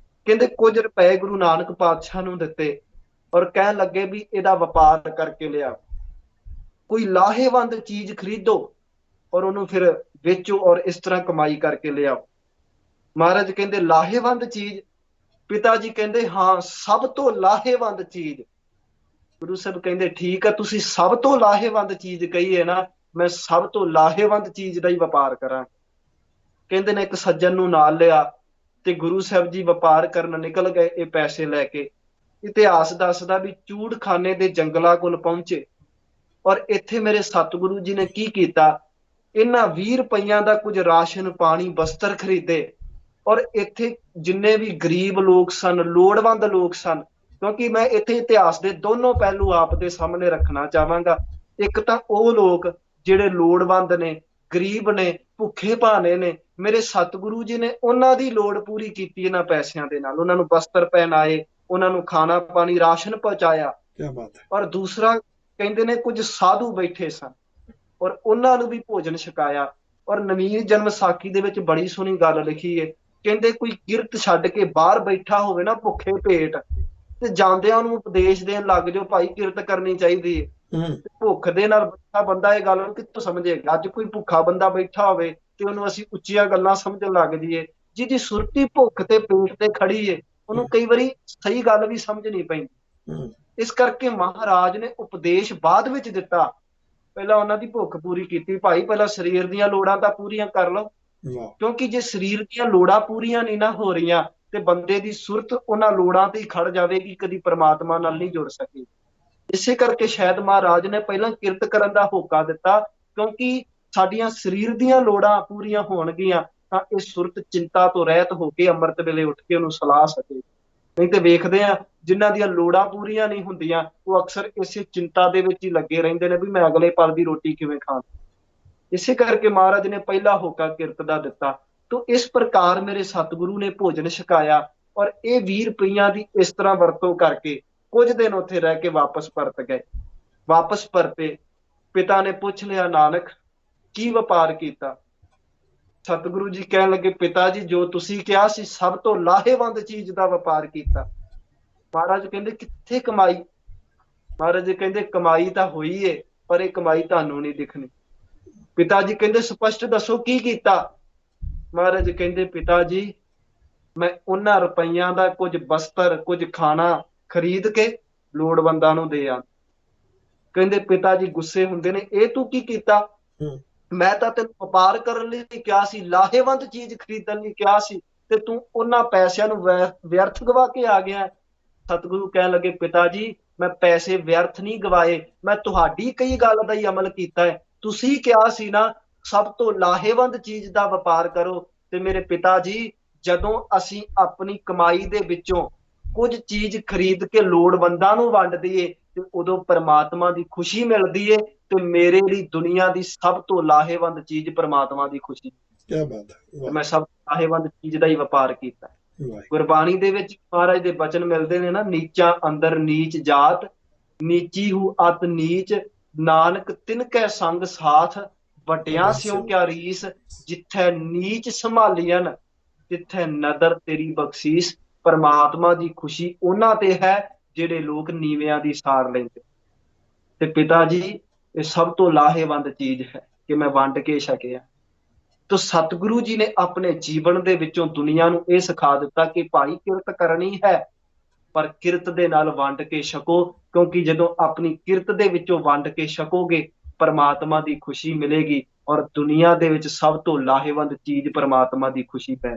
B: ਕਹਿੰਦੇ ਕੁਝ ਰੁਪਏ ਗੁਰੂ ਨਾਨਕ ਪਾਤਸ਼ਾਹ ਨੂੰ ਦਿੱਤੇ ਔਰ ਕਹਿਣ ਲੱਗੇ ਵੀ ਇਹਦਾ ਵਪਾਰ ਕਰਕੇ ਲਿਆ, ਕੋਈ ਲਾਹੇਵੰਦ ਚੀਜ਼ ਖਰੀਦੋ ਔਰ ਉਹਨੂੰ ਫਿਰ ਵੇਚੋ ਔਰ ਇਸ ਤਰ੍ਹਾਂ ਕਮਾਈ ਕਰਕੇ ਲਿਆਓ। ਮਹਾਰਾਜ ਕਹਿੰਦੇ ਲਾਹੇਵੰਦ ਚੀਜ਼। ਪਿਤਾ ਜੀ ਕਹਿੰਦੇ ਹਾਂ, ਸਭ ਤੋਂ ਲਾਹੇਵੰਦ ਚੀਜ਼। ਗੁਰੂ ਸਾਹਿਬ ਕਹਿੰਦੇ ਠੀਕ ਆ, ਤੁਸੀਂ ਸਭ ਤੋਂ ਲਾਹੇਵੰਦ ਚੀਜ਼ ਕਹੀ ਹੈ ਨਾ, ਮੈਂ ਸਭ ਤੋਂ ਲਾਹੇਵੰਦ ਚੀਜ਼ ਦਾ ਹੀ ਵਪਾਰ ਕਰਾਂ। ਕਹਿੰਦੇ ਨੇ ਇੱਕ ਸੱਜਣ ਨੂੰ ਨਾਲ ਲਿਆ ਤੇ ਗੁਰੂ ਸਾਹਿਬ ਜੀ ਵਪਾਰ ਕਰਨ ਨਿਕਲ ਗਏ ਇਹ ਪੈਸੇ ਲੈ ਕੇ। ਇਤਿਹਾਸ ਦੱਸਦਾ ਵੀ ਚੂੜਖਾਨੇ ਦੇ ਜੰਗਲਾਂ ਕੋਲ ਪਹੁੰਚੇ ਔਰ ਇੱਥੇ ਮੇਰੇ ਸਤਿਗੁਰੂ ਜੀ ਨੇ ਕੀ ਕੀਤਾ, ਇਹਨਾਂ 20 ਰੁਪਈਆਂ ਦਾ ਕੁਝ ਰਾਸ਼ਨ ਪਾਣੀ ਬਸਤਰ ਖਰੀਦੇ। ਔਰ ਇੱਥੇ ਜਿੰਨੇ ਵੀ ਗਰੀਬ ਲੋਕ ਸਨ, ਲੋੜਵੰਦ ਲੋਕ ਸਨ, ਕਿਉਂਕਿ ਮੈਂ ਇੱਥੇ ਇਤਿਹਾਸ ਦੇ ਦੋਨੋਂ ਪਹਿਲੂ ਆਪ ਦੇ ਸਾਹਮਣੇ ਰੱਖਣਾ ਚਾਹਾਂਗਾ। ਇੱਕ ਤਾਂ ਉਹ ਲੋਕ ਜਿਹੜੇ ਲੋੜਵੰਦ ਨੇ, ਗਰੀਬ ਨੇ, ਭੁੱਖੇ ਭਾਣੇ ਨੇ, ਮੇਰੇ ਸਤਿਗੁਰੂ ਜੀ ਨੇ ਉਹਨਾਂ ਦੀ ਲੋੜ ਪੂਰੀ ਕੀਤੀ ਇਹਨਾਂ ਪੈਸਿਆਂ ਦੇ ਨਾਲ। ਉਹਨਾਂ ਨੂੰ ਬਸਤਰ ਪਹਿਨਾਏ, ਉਹਨਾਂ ਨੂੰ ਖਾਣਾ ਪਾਣੀ ਰਾਸ਼ਨ ਪਹੁੰਚਾਇਆ।
A: ਕੀ ਬਾਤ ਹੈ।
B: ਔਰ ਦੂਸਰਾ ਕਹਿੰਦੇ ਨੇ ਕੁਝ ਸਾਧੂ ਬੈਠੇ ਸਨ ਔਰ ਉਹਨਾਂ ਨੂੰ ਵੀ ਭੋਜਨ ਛਕਾਇਆ। ਔਰ ਨਵੀਨ ਜਨਮ ਸਾਖੀ ਦੇ ਵਿੱਚ ਬੜੀ ਸੋਹਣੀ ਗੱਲ ਲਿਖੀ ਹੈ। ਕਹਿੰਦੇ ਕੋਈ ਕਿਰਤ ਛੱਡ ਕੇ ਬਾਹਰ ਬੈਠਾ ਹੋਵੇ ਨਾ ਭੁੱਖੇ ਪੇਟ, ਤੇ ਜਾਂਦਿਆਂ ਉਹਨੂੰ ਉਪਦੇਸ਼ ਦੇਣ ਲੱਗ ਜਾਓ, ਭਾਈ ਕਿਰਤ ਕਰਨੀ ਚਾਹੀਦੀ ਹੈ। ਭੁੱਖ ਦੇ ਨਾਲ ਬੈਠਾ ਬੰਦਾ ਇਹ ਗੱਲ ਕਿੱਥੋਂ ਸਮਝੇਗਾ। ਅੱਜ ਕੋਈ ਭੁੱਖਾ ਬੰਦਾ ਬੈਠਾ ਹੋਵੇ ਤੇ ਉਹਨੂੰ ਅਸੀਂ ਉੱਚੀਆਂ ਗੱਲਾਂ ਸਮਝਣ ਲੱਗ ਜਾਈਏ। ਜਿਹਦੀ ਸੁਰਤੀ ਭੁੱਖ ਤੇ ਪੇਟ ਤੇ ਖੜੀ ਏ, ਉਹਨੂੰ ਕਈ ਵਾਰੀ ਸਹੀ ਗੱਲ ਵੀ ਸਮਝ ਨਹੀਂ ਪੈਂਦੀ। ਇਸ ਕਰਕੇ ਮਹਾਰਾਜ ਨੇ ਉਪਦੇਸ਼ ਬਾਅਦ ਵਿੱਚ ਦਿੱਤਾ। ਪਹਿਲਾਂ ਉਹਨਾਂ ਦੀ ਭੁੱਖ ਪੂਰੀ ਕੀਤੀ, ਭਾਈ ਪਹਿਲਾਂ ਸਰੀਰ ਦੀਆਂ ਲੋੜਾਂ ਤਾਂ ਪੂਰੀਆਂ ਕਰ ਲਓ, ਕਿਉਂਕਿ ਜੇ ਸਰੀਰ ਦੀਆਂ ਲੋੜਾਂ ਪੂਰੀਆਂ ਨਹੀਂ ਨਾ ਹੋ ਰਹੀਆਂ ਤੇ ਬੰਦੇ ਦੀ ਸੁਰਤ ਉਹਨਾਂ ਲੋੜਾਂ ਤੇ ਹੀ ਖੜ ਜਾਵੇਗੀ, ਕਦੀ ਪ੍ਰਮਾਤਮਾ ਨਾਲ ਨਹੀਂ ਜੁੜ ਸਕੇ। ਇਸੇ ਕਰਕੇ ਸ਼ਾਇਦ ਮਹਾਰਾਜ ਨੇ ਪਹਿਲਾਂ ਕਿਰਤ ਕਰਨ ਦਾ ਹੋਕਾ ਦਿੱਤਾ, ਕਿਉਂਕਿ ਸਾਡੀਆਂ ਸਰੀਰ ਦੀਆਂ ਲੋੜਾਂ ਪੂਰੀਆਂ ਹੋਣਗੀਆਂ ਤਾਂ ਇਹ ਸੁਰਤ ਚਿੰਤਾ ਤੋਂ ਰਹਿਤ ਹੋ ਕੇ ਅੰਮ੍ਰਿਤ ਵੇਲੇ ਉੱਠ ਕੇ ਉਹਨੂੰ ਸਲਾਹ ਸਕੇ। ਨਹੀਂ ਤੇ ਵੇਖਦੇ ਆ ਜਿਨ੍ਹਾਂ ਦੀਆਂ ਲੋੜਾਂ ਪੂਰੀਆਂ ਨਹੀਂ ਹੁੰਦੀਆਂ, ਉਹ ਅਕਸਰ ਇਸੇ ਚਿੰਤਾ ਦੇ ਵਿੱਚ ਹੀ ਲੱਗੇ ਰਹਿੰਦੇ ਨੇ ਵੀ ਮੈਂ ਅਗਲੇ ਪਲ ਦੀ ਰੋਟੀ ਕਿਵੇਂ ਖਾਂ। ਇਸੇ ਕਰਕੇ ਮਹਾਰਾਜ ਨੇ ਪਹਿਲਾ ਹੋਕਾ ਕਿਰਤ ਦਾ ਦਿੱਤਾ। ਤੋ ਇਸ ਪ੍ਰਕਾਰ ਮੇਰੇ ਸਤਿਗੁਰੂ ਨੇ ਭੋਜਨ ਛਕਾਇਆ ਔਰ ਇਹ 20 ਰੁਪਈਆਂ ਦੀ ਇਸ ਤਰ੍ਹਾਂ ਵਰਤੋਂ ਕਰਕੇ ਕੁਝ ਦਿਨ ਉੱਥੇ ਰਹਿ ਕੇ ਵਾਪਸ ਪਰਤ ਗਏ। ਵਾਪਸ ਪਰਤੇ, ਪਿਤਾ ਨੇ ਪੁੱਛ ਲਿਆ, ਨਾਨਕ ਕੀ ਵਪਾਰ ਕੀਤਾ? ਸਤਿਗੁਰੂ ਜੀ ਕਹਿਣ ਲੱਗੇ, ਪਿਤਾ ਜੀ ਜੋ ਤੁਸੀਂ ਕਿਹਾ ਸੀ ਸਭ ਤੋਂ ਲਾਹੇਵੰਦ ਚੀਜ਼ ਦਾ ਵਪਾਰ ਕੀਤਾ। ਮਹਾਰਾਜ ਕਹਿੰਦੇ ਕਿੱਥੇ ਕਮਾਈ? ਮਹਾਰਾਜ ਜੀ ਕਹਿੰਦੇ ਕਮਾਈ ਤਾਂ ਹੋਈ ਏ, ਪਰ ਇਹ ਕਮਾਈ ਤੁਹਾਨੂੰ ਨਹੀਂ ਦਿਖਣੀ। ਪਿਤਾ ਜੀ ਕਹਿੰਦੇ ਸਪਸ਼ਟ ਦੱਸੋ ਕੀ ਕੀਤਾ? ਮਹਾਰਾਜ ਜੀ ਕਹਿੰਦੇ ਪਿਤਾ ਜੀ, ਮੈਂ ਉਹਨਾਂ ਰੁਪਈਆਂ ਦਾ ਕੁਝ ਬਸਤਰ, ਕੁਝ ਖਾਣਾ ਖਰੀਦ ਕੇ ਲੋੜਵੰਦਾਂ ਨੂੰ ਦੇ ਆ। ਕਹਿੰਦੇ ਪਿਤਾ ਜੀ ਗੁੱਸੇ ਹੁੰਦੇ ਨੇ, ਇਹ ਤੂੰ ਕੀ ਕੀਤਾ?
A: ਹੂੰ।
B: ਮੈਂ ਤਾਂ ਤੈਨੂੰ ਵਪਾਰ ਕਰਨ ਲਈ ਕਿਹਾ ਸੀ, ਲਾਹੇਵੰਦ ਚੀਜ਼ ਖਰੀਦਣ ਲਈ ਕਿਹਾ ਸੀ, ਤੇ ਤੂੰ ਉਹਨਾਂ ਪੈਸਿਆਂ ਨੂੰ ਵਿਅਰਥ ਗਵਾ ਕੇ ਆ ਗਿਆ। ਸਤਿਗੁਰੂ ਕਹਿਣ ਲੱਗੇ ਪਿਤਾ ਜੀ, ਮੈਂ ਪੈਸੇ ਵਿਅਰਥ ਨਹੀਂ ਗਵਾਏ, ਮੈਂ ਤੁਹਾਡੀ ਕਈ ਗੱਲ ਦਾ ਹੀ ਅਮਲ ਕੀਤਾ ਹੈ। ਤੁਸੀਂ ਕਿਹਾ ਸੀ ਨਾ ਸਭ ਤੋਂ ਲਾਹੇਵੰਦ ਚੀਜ਼ ਦਾ ਵਪਾਰ ਕਰੋ। ਤੇ ਮੇਰੇ ਪਿਤਾ ਜੀ, ਜਦੋਂ ਅਸੀਂ ਆਪਣੀ ਕਮਾਈ ਦੇ ਵਿੱਚੋਂ ਕੁਝ ਚੀਜ਼ ਖਰੀਦ ਕੇ ਲੋੜਵੰਦਾਂ ਨੂੰ ਵੰਡ ਦਈਏ ਤੇ ਉਦੋਂ ਪਰਮਾਤਮਾ ਦੀ ਖੁਸ਼ੀ ਮਿਲਦੀ ਏ। ਤੇ ਮੇਰੇ ਲਈ ਦੁਨੀਆ ਦੀ ਸਭ ਤੋਂ ਲਾਹੇਵੰਦ ਚੀਜ਼ ਪਰਮਾਤਮਾ ਦੀ ਖੁਸ਼ੀ।
A: ਕੀ ਬਾਤ ਹੈ,
B: ਤੇ
A: ਵਾਹ
B: ਮੈਂ ਸਭ ਤੋਂ ਲਾਹੇਵੰਦ ਚੀਜ਼ ਦਾ ਹੀ ਵਪਾਰ ਕੀਤਾ।
A: ਵਾਹ।
B: ਗੁਰਬਾਣੀ ਦੇ ਵਿੱਚ ਮਹਾਰਾਜ ਦੇ ਬਚਨ ਮਿਲਦੇ ਨੇ ਨਾ, ਨੀਚਾ ਅੰਦਰ ਨੀਚ ਜਾਤ, ਨੀਚੀ ਹੂ ਅਤ ਨੀਚ, ਨਾਨਕ ਤਿਨ ਕੈ ਸੰਗ ਸਾਥ, ਵੱਡਿਆਂ ਸਿਉ ਕਿਆ ਰੀਸ, ਜਿੱਥੈ ਨੀਚ ਸੰਭਾਲੀਅਨ ਤਿੱਥੈ ਨਦਰ ਤੇਰੀ ਬਖਸ਼ੀਸ। ਪਰਮਾਤਮਾ ਦੀ ਖੁਸ਼ੀ ਉਹਨਾਂ ਤੇ ਹੈ ਜਿਹੜੇ ਲੋਕ ਨੀਵਿਆਂ ਦੀ ਸਾਰ ਲੈਂਦੇ। ਤੇ ਪਿਤਾ ਜੀ, ਇਹ ਸਭ ਤੋਂ ਲਾਹੇਵੰਦ ਚੀਜ਼ ਹੈ ਕਿ ਮੈਂ ਵੰਡ ਕੇ ਛਕਿਆ। ਤੋ ਸਤਿਗੁਰੂ ਜੀ ਨੇ ਆਪਣੇ ਜੀਵਨ ਦੇ ਵਿੱਚੋਂ ਦੁਨੀਆ ਨੂੰ ਇਹ ਸਿਖਾ ਦਿੱਤਾ ਕਿ ਭਾਈ ਕਿਰਤ ਕਰਨੀ ਹੈ, ਪਰ ਕਿਰਤ ਦੇ ਨਾਲ ਵੰਡ ਕੇ ਛਕੋ, ਕਿਉਂਕਿ ਜਦੋਂ ਆਪਣੀ ਕਿਰਤ ਦੇ ਵਿੱਚੋਂ ਵੰਡ ਕੇ ਛਕੋਗੇ ਪਰਮਾਤਮਾ ਦੀ ਖੁਸ਼ੀ ਮਿਲੇਗੀ। ਔਰ ਦੁਨੀਆ ਦੇ ਵਿੱਚ ਸਭ ਤੋਂ ਲਾਹੇਵੰਦ ਚੀਜ਼ ਪਰਮਾਤਮਾ ਦੀ ਖੁਸ਼ੀ ਪੈ।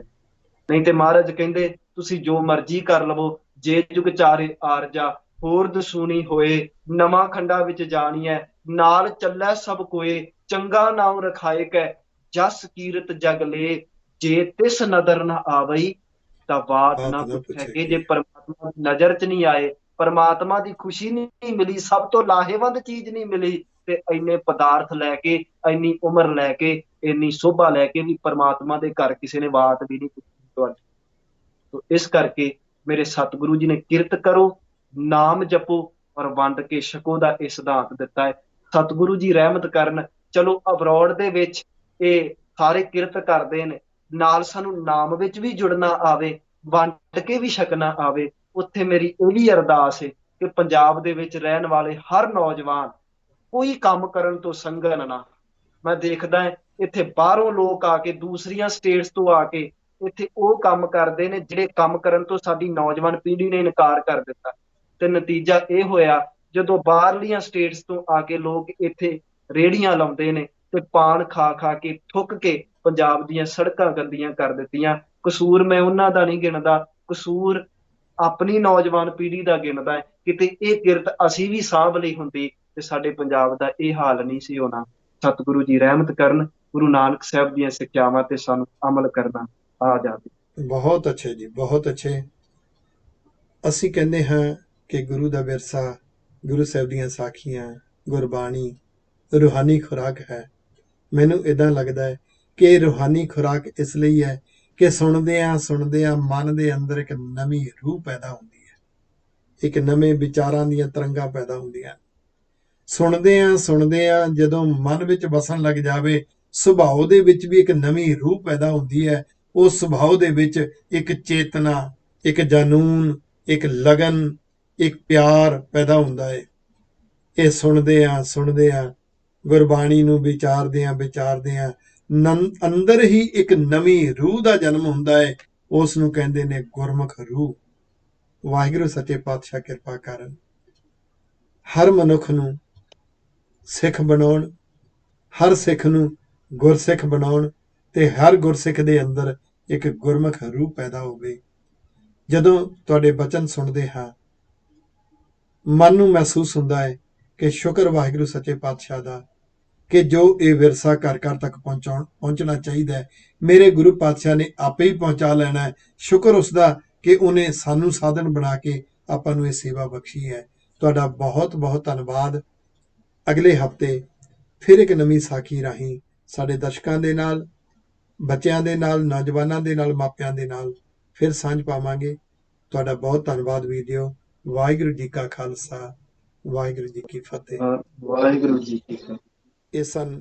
B: ਨਹੀਂ ਤੇ ਮਹਾਰਾਜ ਕਹਿੰਦੇ ਤੁਸੀਂ ਜੋ ਮਰਜ਼ੀ ਕਰ ਲਵੋ, ਜੇ ਜੁਗ ਚਾਰੇ ਆਰਜਾ, ਹੋਰ ਦਸੂਣੀ ਹੋਏ, ਨਵਾਂ ਖੰਡਾ ਵਿੱਚ ਜਾਣੀਐ, ਨਾਲ ਚੱਲੈ ਸਭ ਕੋਏ, ਚੰਗਾ ਨਾਮ ਰਖਾਏ ਕੈ, ਜਸ ਕੀਰਤ ਜਗ ਲੇ, ਜੇ ਤਿਸ ਨਦਰ ਨਾ ਆਵਈ, ਤਾਂ ਬਾਤ ਨਾ ਪੁੱਛੈ ਕਿ। ਜੇ ਪਰਮਾਤਮਾ ਦੀ ਨਜ਼ਰ ਚ ਨਹੀਂ ਆਏ, ਪਰਮਾਤਮਾ ਦੀ ਖੁਸ਼ੀ ਨਹੀਂ ਮਿਲੀ, ਸਭ ਤੋਂ ਲਾਹੇਵੰਦ ਚੀਜ਼ ਨਹੀਂ ਮਿਲੀ, ਤੇ ਇੰਨੇ ਪਦਾਰਥ ਲੈ ਕੇ, ਇੰਨੀ ਉਮਰ ਲੈ ਕੇ, ਇੰਨੀ ਸੋਭਾ ਲੈ ਕੇ ਵੀ ਪਰਮਾਤਮਾ ਦੇ ਘਰ ਕਿਸੇ ਨੇ ਬਾਤ ਵੀ ਨਹੀਂ ਪੁੱਛੀ ਤੁਹਾਡੀ। ਤੋ ਇਸ ਕਰਕੇ ਮੇਰੇ ਸਤਿਗੁਰੂ ਜੀ ਨੇ ਕਿਰਤ ਕਰੋ, ਨਾਮ ਜਪੋ ਔਰ ਵੰਡ ਕੇ ਛਕੋ ਦਾ ਇਹ ਸਿਧਾਂਤ ਦਿੱਤਾ ਹੈ। ਸਤਿਗੁਰੂ ਜੀ ਰਹਿਮਤ ਕਰਨ। ਚਲੋ ਅਬਰੋਡ ਦੇ ਵਿੱਚ ਇਹ ਸਾਰੇ ਕਿਰਤ ਕਰਦੇ ਨੇ, ਨਾਲ ਸਾਨੂੰ ਨਾਮ ਵਿੱਚ ਵੀ ਜੁੜਨਾ ਆਵੇ, ਵੰਡ ਕੇ ਵੀ ਛਕਣਾ ਆਵੇ। ਉੱਥੇ ਮੇਰੀ ਇਹ ਵੀ ਅਰਦਾਸ ਹੈ ਕਿ ਪੰਜਾਬ ਦੇ ਵਿੱਚ ਰਹਿਣ ਵਾਲੇ ਹਰ ਨੌਜਵਾਨ ਕੋਈ ਕੰਮ ਕਰਨ ਤੋਂ ਸੰਗਨ ਨਾ। ਮੈਂ ਦੇਖਦਾ ਇੱਥੇ ਬਾਹਰੋਂ ਲੋਕ ਆ ਕੇ, ਦੂਸਰੀਆਂ ਸਟੇਟਸ ਤੋਂ ਆ ਕੇ ਇੱਥੇ ਉਹ ਕੰਮ ਕਰਦੇ ਨੇ ਜਿਹੜੇ ਕੰਮ ਕਰਨ ਤੋਂ ਸਾਡੀ ਨੌਜਵਾਨ ਪੀੜ੍ਹੀ ਨੇ ਇਨਕਾਰ ਕਰ ਦਿੱਤਾ। ਤੇ ਨਤੀਜਾ ਇਹ ਹੋਇਆ, ਜਦੋਂ ਬਾਹਰਲੀਆਂ ਸਟੇਟਸ ਤੋਂ ਆ ਕੇ ਲੋਕ ਇੱਥੇ ਰੇਹੜੀਆਂ ਲਾਉਂਦੇ ਨੇ ਤੇ ਪਾਨ ਖਾ ਖਾ ਕੇ, ਥੁੱਕ ਕੇ ਪੰਜਾਬ ਦੀਆਂ ਸੜਕਾਂ ਗੰਦੀਆਂ ਕਰ ਦਿੱਤੀਆਂ। ਕਸੂਰ ਮੈਂ ਉਹਨਾਂ ਦਾ ਨਹੀਂ ਗਿਣਦਾ, ਕਸੂਰ ਆਪਣੀ ਨੌਜਵਾਨ ਪੀੜ੍ਹੀ ਦਾ ਗਿਣਦਾ ਹੈ। ਕਿਤੇ ਇਹ ਕਿਰਤ ਅਸੀਂ ਵੀ ਸਾਂਭ ਲਈ ਹੁੰਦੀ ਤੇ ਸਾਡੇ ਪੰਜਾਬ ਦਾ ਇਹ ਹਾਲ ਨਹੀਂ ਸੀ ਹੋਣਾ। ਸਤਿਗੁਰੂ ਜੀ ਰਹਿਮਤ ਕਰਨ, ਗੁਰੂ ਨਾਨਕ ਸਾਹਿਬ ਦੀਆਂ ਸਿੱਖਿਆਵਾਂ ਤੇ ਸਾਨੂੰ ਅਮਲ ਕਰਨਾ ਆ ਜਾਵੇ।
A: ਬਹੁਤ ਅੱਛੇ ਜੀ, ਬਹੁਤ ਅੱਛੇ। ਅਸੀਂ ਕਹਿੰਦੇ ਹਾਂ ਕਿ ਗੁਰੂ ਦਾ ਵਿਰਸਾ, ਗੁਰੂ ਸਾਹਿਬ ਦੀਆਂ ਸਾਖੀਆਂ, ਗੁਰਬਾਣੀ ਰੂਹਾਨੀ ਖੁਰਾਕ ਹੈ। ਮੈਨੂੰ ਇਦਾਂ ਲੱਗਦਾ ਹੈ ਕਿ ਰੂਹਾਨੀ ਖੁਰਾਕ ਇਸ ਲਈ ਹੈ ਕਿ ਸੁਣਦਿਆਂ ਮਨ ਦੇ ਅੰਦਰ ਇੱਕ ਨਵੀਂ ਰੂਹ ਪੈਦਾ ਹੁੰਦੀ ਹੈ, ਇੱਕ ਨਵੇਂ ਵਿਚਾਰਾਂ ਦੀਆਂ ਤਰੰਗਾਂ ਪੈਦਾ ਹੁੰਦੀਆਂ। ਸੁਣਦਿਆਂ ਜਦੋਂ ਮਨ ਵਿੱਚ ਵਸਣ ਲੱਗ ਜਾਵੇ, ਸੁਭਾਅ ਦੇ ਵਿੱਚ ਵੀ ਇੱਕ ਨਵੀਂ ਰੂਹ ਪੈਦਾ ਹੁੰਦੀ ਹੈ। ਉਸ ਸੁਭਾਅ ਦੇ ਵਿੱਚ ਇੱਕ ਚੇਤਨਾ, ਇੱਕ ਜਨੂਨ, ਇੱਕ ਲਗਨ, ਇੱਕ ਪਿਆਰ ਪੈਦਾ ਹੁੰਦਾ ਹੈ। ਇਹ ਸੁਣਦਿਆਂ ਗੁਰਬਾਣੀ ਨੂੰ ਵਿਚਾਰਦਿਆਂ ਅੰਦਰ ਹੀ ਇੱਕ ਨਵੀਂ ਰੂਹ ਦਾ ਜਨਮ ਹੁੰਦਾ ਹੈ। ਉਸ ਨੂੰ ਕਹਿੰਦੇ ਨੇ ਗੁਰਮੁਖ ਰੂਹ। ਵਾਹਿਗੁਰੂ ਸੱਚੇ ਪਾਤਸ਼ਾਹ ਕਿਰਪਾ ਕਰਨ, ਹਰ ਮਨੁੱਖ ਨੂੰ ਸਿੱਖ ਬਣਾਉਣ, ਹਰ ਸਿੱਖ ਨੂੰ ਗੁਰਸਿੱਖ ਬਣਾਉਣ, ਤੇ ਹਰ ਗੁਰਸਿੱਖ ਦੇ ਅੰਦਰ ਇੱਕ ਗੁਰਮੁਖ ਰੂਹ ਪੈਦਾ ਹੋਵੇ। ਜਦੋਂ ਤੁਹਾਡੇ ਬਚਨ ਸੁਣਦੇ ਹਾਂ, ਮਨ ਨੂੰ ਮਹਿਸੂਸ ਹੁੰਦਾ ਹੈ ਕਿ ਸ਼ੁਕਰ ਵਾਹਿਗੁਰੂ ਸੱਚੇ ਪਾਤਸ਼ਾਹ ਦਾ ਕਿ ਜੋ ਇਹ ਵਿਰਸਾ ਘਰ ਘਰ ਤੱਕ ਪਹੁੰਚਣਾ ਚਾਹੀਦਾ ਹੈ। ਮੇਰੇ ਗੁਰੂ ਪਾਤਸ਼ਾਹ ਨੇ ਆਪੇ ਹੀ ਪਹੁੰਚਾ ਲੈਣਾ ਹੈ। ਸ਼ੁਕਰ ਉਸਦਾ ਕਿ ਉਹਨੇ ਸਾਨੂੰ ਸਾਧਨ ਬਣਾ ਕੇ ਆਪਾਂ ਨੂੰ ਇਹ ਸੇਵਾ ਬਖਸ਼ੀ ਹੈ। ਤੁਹਾਡਾ ਬਹੁਤ ਬਹੁਤ ਧੰਨਵਾਦ। ਅਗਲੇ ਹਫ਼ਤੇ ਫਿਰ ਇੱਕ ਨਵੀਂ ਸਾਖੀ ਰਾਹੀਂ ਸਾਡੇ ਦਰਸ਼ਕਾਂ ਦੇ ਨਾਲ, ਬੱਚਿਆਂ ਦੇ ਨਾਲ, ਨੌਜਵਾਨਾਂ ਦੇ ਨਾਲ, ਮਾਪਿਆਂ ਦੇ ਨਾਲ ਫਿਰ ਸਾਂਝ ਪਾਵਾਂਗੇ। ਤੁਹਾਡਾ ਬਹੁਤ ਧੰਨਵਾਦ ਵੀਰ ਜੀਓ। ਵਾਹਿਗੁਰੂ ਜੀ ਕਾ ਖਾਲਸਾ, ਵਾਹਿਗੁਰੂ ਜੀ ਕੀ ਫਤਿਹ।
B: ਵਾਹਿਗੁਰੂ ਜੀ ਕੀ ਫਤਿਹ।
A: ਇਹ ਸਨ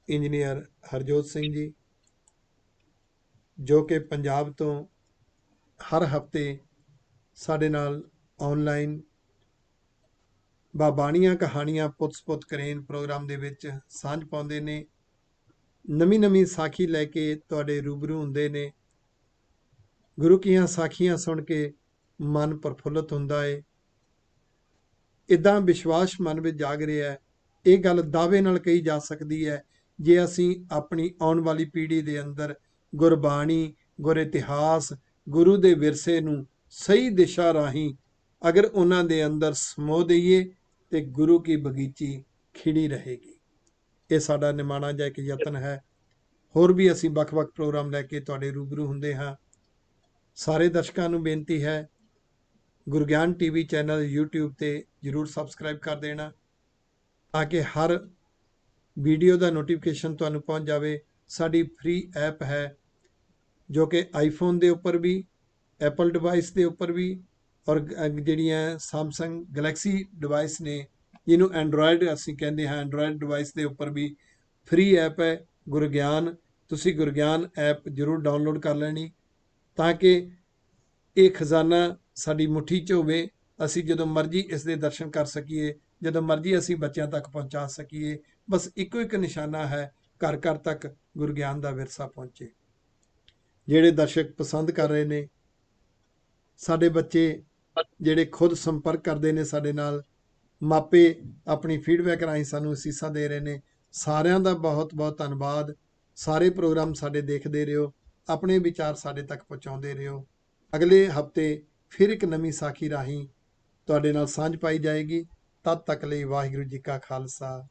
A: ਇੰਜੀਨੀਅਰ ਹਰਜੋਤ ਸਿੰਘ ਜੀ, ਜੋ ਕਿ ਪੰਜਾਬ ਤੋਂ ਹਰ ਹਫ਼ਤੇ ਸਾਡੇ ਨਾਲ ਆਨਲਾਈਨ ਬਾਣੀਆਂ ਕਹਾਣੀਆਂ ਪੁੱਤ ਸੁਪੁੱਤ ਕਰੇਨ ਪ੍ਰੋਗਰਾਮ ਦੇ ਵਿੱਚ ਸਾਂਝ ਪਾਉਂਦੇ ਨੇ। ਨਵੀਂ ਨਵੀਂ ਸਾਖੀ ਲੈ ਕੇ ਤੁਹਾਡੇ ਰੂਬਰੂ ਹੁੰਦੇ ਨੇ। ਗੁਰੂ ਕੀਆਂ ਸਾਖੀਆਂ ਸੁਣ ਕੇ ਮਨ ਪ੍ਰਫੁੱਲਤ ਹੁੰਦਾ ਏ। ਇੱਦਾਂ ਵਿਸ਼ਵਾਸ ਮਨ ਵਿੱਚ ਜਾਗ ਰਿਹਾ ਹੈ। ਇਹ ਗੱਲ ਦਾਅਵੇ ਨਾਲ ਕਹੀ ਜਾ ਸਕਦੀ ਹੈ, ਜੇ ਅਸੀਂ ਆਪਣੀ ਆਉਣ ਵਾਲੀ ਪੀੜ੍ਹੀ ਦੇ ਅੰਦਰ ਗੁਰਬਾਣੀ, ਗੁਰ ਇਤਿਹਾਸ, ਗੁਰੂ ਦੇ ਵਿਰਸੇ ਨੂੰ ਸਹੀ ਦਿਸ਼ਾ ਰਾਹੀਂ ਅਗਰ ਉਹਨਾਂ ਦੇ ਅੰਦਰ ਸਮੋ ਦਈਏ ਤੇ ਗੁਰੂ ਕੀ ਬਗੀਚੀ ਖਿੜੀ ਰਹੇਗੀ। ਇਹ ਸਾਡਾ ਨਿਮਾਣਾ ਜਿਹਾ ਇੱਕ ਯਤਨ ਹੈ। ਹੋਰ ਵੀ ਅਸੀਂ ਵੱਖ-ਵੱਖ ਪ੍ਰੋਗਰਾਮ ਲੈ ਕੇ ਤੁਹਾਡੇ ਰੂਬਰੂ ਹੁੰਦੇ ਹਾਂ। ਸਾਰੇ ਦਰਸ਼ਕਾਂ ਨੂੰ ਬੇਨਤੀ ਹੈ, ਗੁਰਗਿਆਨ ਟੀਵੀ ਚੈਨਲ YouTube ਤੇ ਜ਼ਰੂਰ ਸਬਸਕ੍ਰਾਈਬ ਕਰ ਦੇਣਾ ਤਾਂ ਕਿ ਹਰ ਵੀਡੀਓ ਦਾ ਨੋਟੀਫਿਕੇਸ਼ਨ ਤੁਹਾਨੂੰ ਪਹੁੰਚ ਜਾਵੇ। ਸਾਡੀ ਫ੍ਰੀ ਐਪ ਹੈ ਜੋ ਕਿ ਆਈਫੋਨ ਦੇ ਉੱਪਰ ਵੀ, ਐਪਲ ਡਿਵਾਈਸ ਦੇ ਉੱਪਰ ਵੀ ਔਰ ਜਿਹੜੀਆਂ ਸੈਮਸੰਗ ਗਲੈਕਸੀ ਡਿਵਾਈਸ ਨੇ, ਜਿਹਨੂੰ ਐਂਡਰੋਇਡ ਅਸੀਂ ਕਹਿੰਦੇ ਹਾਂ, ਐਂਡਰੋਇਡ ਡਿਵਾਈਸ ਦੇ ਉੱਪਰ ਵੀ ਫ੍ਰੀ ਐਪ ਹੈ ਗੁਰਗਿਆਨ। ਤੁਸੀਂ ਗੁਰਗਿਆਨ ਐਪ ਜ਼ਰੂਰ ਡਾਊਨਲੋਡ ਕਰ ਲੈਣੀ ਤਾਂ ਕਿ ਇਹ ਖਜ਼ਾਨਾ ਸਾਡੀ ਮੁੱਠੀ 'ਚ ਹੋਵੇ। ਅਸੀਂ ਜਦੋਂ ਮਰਜ਼ੀ ਇਸ ਦੇ ਦਰਸ਼ਨ ਕਰ ਸਕੀਏ, ਜਦੋਂ ਮਰਜ਼ੀ ਅਸੀਂ ਬੱਚਿਆਂ ਤੱਕ ਪਹੁੰਚਾ ਸਕੀਏ। ਬਸ ਇੱਕੋ ਇੱਕ ਨਿਸ਼ਾਨਾ ਹੈ, ਘਰ ਘਰ ਤੱਕ ਗੁਰਗਿਆਨ ਦਾ ਵਿਰਸਾ ਪਹੁੰਚੇ। ਜਿਹੜੇ ਦਰਸ਼ਕ ਪਸੰਦ ਕਰ ਰਹੇ ਨੇ, ਸਾਡੇ ਬੱਚੇ ਜਿਹੜੇ ਖੁਦ ਸੰਪਰਕ ਕਰਦੇ ਨੇ ਸਾਡੇ ਨਾਲ, ਮਾਪੇ ਆਪਣੀ ਫੀਡਬੈਕ ਰਾਹੀਂ ਸਾਨੂੰ ਅਸੀਸਾਂ ਦੇ ਰਹੇ ਨੇ, ਸਾਰਿਆਂ ਦਾ ਬਹੁਤ ਬਹੁਤ ਧੰਨਵਾਦ। ਸਾਰੇ ਪ੍ਰੋਗਰਾਮ ਸਾਡੇ ਦੇਖਦੇ ਰਹੋ, ਆਪਣੇ ਵਿਚਾਰ ਸਾਡੇ ਤੱਕ ਪਹੁੰਚਾਉਂਦੇ ਰਹੋ। ਅਗਲੇ ਹਫਤੇ ਫਿਰ ਇੱਕ ਨਵੀਂ ਸਾਖੀ ਰਾਹੀਂ ਤੁਹਾਡੇ ਨਾਲ ਸਾਂਝ ਪਾਈ ਜਾਏਗੀ। ਤਦ ਤੱਕ ਲਈ ਵਾਹਿਗੁਰੂ ਜੀ ਕਾ ਖਾਲਸਾ,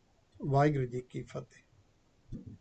A: ਵਾਹਿਗੁਰੂ ਜੀ ਕੀ ਫਤਿਹ।